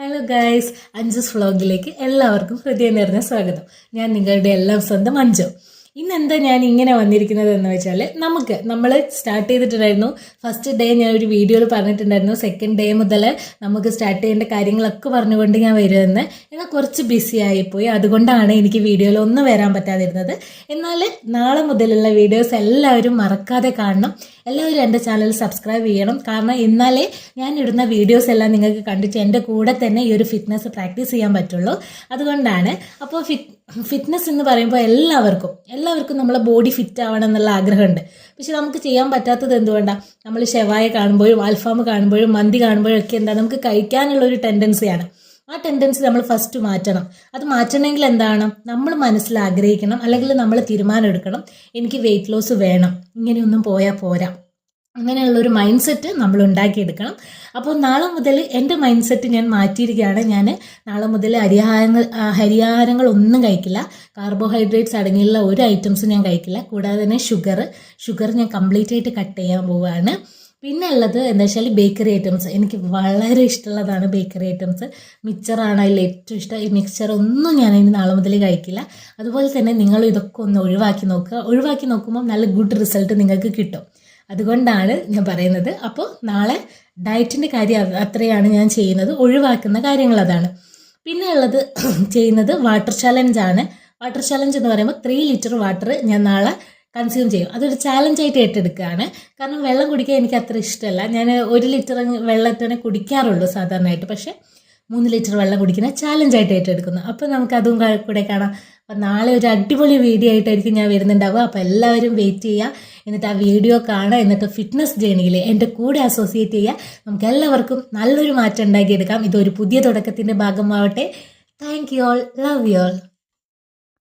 Hello guys, Anjus വ്ളോഗിലേക്ക് എല്ലാവർക്കും ഹൃദയം നിറഞ്ഞ സ്വാഗതം. ഞാൻ നിങ്ങളുടെ എല്ലാം സ്വന്തം അഞ്ജു. ഇന്നെന്താ ഞാൻ ഇങ്ങനെ വന്നിരിക്കുന്നത് എന്ന് വെച്ചാൽ നമ്മൾ സ്റ്റാർട്ട് ചെയ്തിട്ടുണ്ടായിരുന്നു. ഫസ്റ്റ് ഡേ ഞാൻ ഒരു വീഡിയോയിൽ പറഞ്ഞിട്ടുണ്ടായിരുന്നു, സെക്കൻഡ് ഡേ മുതൽ നമുക്ക് സ്റ്റാർട്ട് ചെയ്യേണ്ട കാര്യങ്ങളൊക്കെ പറഞ്ഞുകൊണ്ട് ഞാൻ വരുമെന്ന്. എന്നാൽ കുറച്ച് ബിസി ആയിപ്പോയി, അതുകൊണ്ടാണ് എനിക്ക് വീഡിയോയിൽ ഒന്നും വരാൻ പറ്റാതിരുന്നത്. എന്നാൽ നാളെ മുതലുള്ള വീഡിയോസ് എല്ലാവരും മറക്കാതെ കാണണം. എല്ലാവരും എൻ്റെ ചാനൽ സബ്സ്ക്രൈബ് ചെയ്യണം. കാരണം എന്നാലേ ഞാൻ ഇടുന്ന വീഡിയോസ് എല്ലാം നിങ്ങൾക്ക് കണ്ടിട്ട് എൻ്റെ കൂടെ തന്നെ ഈ ഒരു ഫിറ്റ്നസ് പ്രാക്ടീസ് ചെയ്യാൻ പറ്റുള്ളൂ. അതുകൊണ്ടാണ്. അപ്പോൾ ഫിറ്റ്നസ് എന്ന് പറയുമ്പോൾ എല്ലാവർക്കും നമ്മളെ ബോഡി ഫിറ്റ് ആവണം എന്നുള്ള ആഗ്രഹമുണ്ട്. പക്ഷെ നമുക്ക് ചെയ്യാൻ പറ്റാത്തത് എന്തുകൊണ്ടാണ്? നമ്മൾ ഷവായ കാണുമ്പോഴും അൽഫാം കാണുമ്പോഴും മന്തി കാണുമ്പോഴും ഒക്കെ നമുക്ക് കഴിക്കാനുള്ള ഒരു ടെൻഡൻസിയാണ്. ആ ടെൻഡൻസി നമ്മൾ ഫസ്റ്റ് മാറ്റണം. അത് മാറ്റണമെങ്കിൽ എന്താണ്? നമ്മൾ മനസ്സിൽ ആഗ്രഹിക്കണം, അല്ലെങ്കിൽ നമ്മൾ തീരുമാനം എടുക്കണം, എനിക്ക് വെയിറ്റ് ലോസ് വേണം, ഇങ്ങനെയൊന്നും പോയാൽ പോരാ, അങ്ങനെയുള്ളൊരു മൈൻഡ് സെറ്റ് നമ്മൾ ഉണ്ടാക്കിയെടുക്കണം. അപ്പോൾ നാളെ മുതൽ എൻ്റെ മൈൻഡ് സെറ്റ് ഞാൻ മാറ്റിയിരിക്കുകയാണ്. ഞാൻ നാളെ മുതൽ ഹരിയാഹാരങ്ങൾ ഒന്നും കഴിക്കില്ല. കാർബോഹൈഡ്രേറ്റ്സ് അടങ്ങിയുള്ള ഒരു ഐറ്റംസും ഞാൻ കഴിക്കില്ല. കൂടാതെ തന്നെ ഷുഗർ ഞാൻ കംപ്ലീറ്റ് ആയിട്ട് കട്ട് ചെയ്യാൻ പോവുകയാണ്. പിന്നെ ഉള്ളത് എന്താ വെച്ചാൽ ബേക്കറി ഐറ്റംസ്. എനിക്ക് വളരെ ഇഷ്ടമുള്ളതാണ് ബേക്കറി ഐറ്റംസ്. മിക്സറാണ് അതിൽ ഏറ്റവും ഇഷ്ടം. ഈ മിക്സർ ഒന്നും ഞാൻ ഇനി നാളെ മുതൽ കഴിക്കില്ല. അതുപോലെ തന്നെ നിങ്ങൾ ഇതൊക്കെ ഒന്ന് ഒഴിവാക്കി നോക്കുക. ഒഴിവാക്കി നോക്കുമ്പോൾ നല്ല ഗുഡ് റിസൾട്ട് നിങ്ങൾക്ക് കിട്ടും. അതുകൊണ്ടാണ് ഞാൻ പറയുന്നത്. അപ്പോൾ നാളെ ഡയറ്റിൻ്റെ കാര്യം അത്രയാണ് ഞാൻ ചെയ്യുന്നത്. ഒഴിവാക്കുന്ന കാര്യങ്ങൾ അതാണ്. പിന്നെ ഉള്ളത് ചെയ്യുന്നത് വാട്ടർ ചാലഞ്ചാണ്. വാട്ടർ ചാലഞ്ച് എന്ന് പറയുമ്പോൾ 3 ലിറ്റർ വാട്ടർ ഞാൻ നാളെ കൺസ്യൂം ചെയ്യും. അതൊരു ചാലഞ്ചായിട്ട് ഏറ്റെടുക്കുകയാണ്. കാരണം വെള്ളം കുടിക്കാൻ എനിക്ക് അത്ര ഇഷ്ടമല്ല. ഞാൻ 1 ലിറ്റർ വെള്ളത്തിനെ കുടിക്കാറുള്ളൂ സാധാരണയായിട്ട്. പക്ഷേ 3 ലിറ്റർ വെള്ളം കുടിക്കുന്ന ചാലഞ്ചായിട്ട് ഏറ്റെടുക്കുന്നു. അപ്പോൾ നമുക്കതും കൂടെ കാണാം. അപ്പം നാളെ ഒരു അടിപൊളി വീഡിയോ ആയിട്ടായിരിക്കും ഞാൻ വരുന്നുണ്ടാവുക. അപ്പോൾ എല്ലാവരും വെയിറ്റ് ചെയ്യുക. എന്നിട്ട് ആ വീഡിയോ കാണുക. എന്നിട്ട് ഫിറ്റ്നസ് ജേണിയിൽ എൻ്റെ കൂടെ അസോസിയേറ്റ് ചെയ്യുക. നമുക്ക് എല്ലാവർക്കും നല്ലൊരു മാറ്റം ഉണ്ടാക്കിയെടുക്കാം. ഇതൊരു പുതിയ തുടക്കത്തിൻ്റെ ഭാഗമാവട്ടെ. Thank you all. Love you all.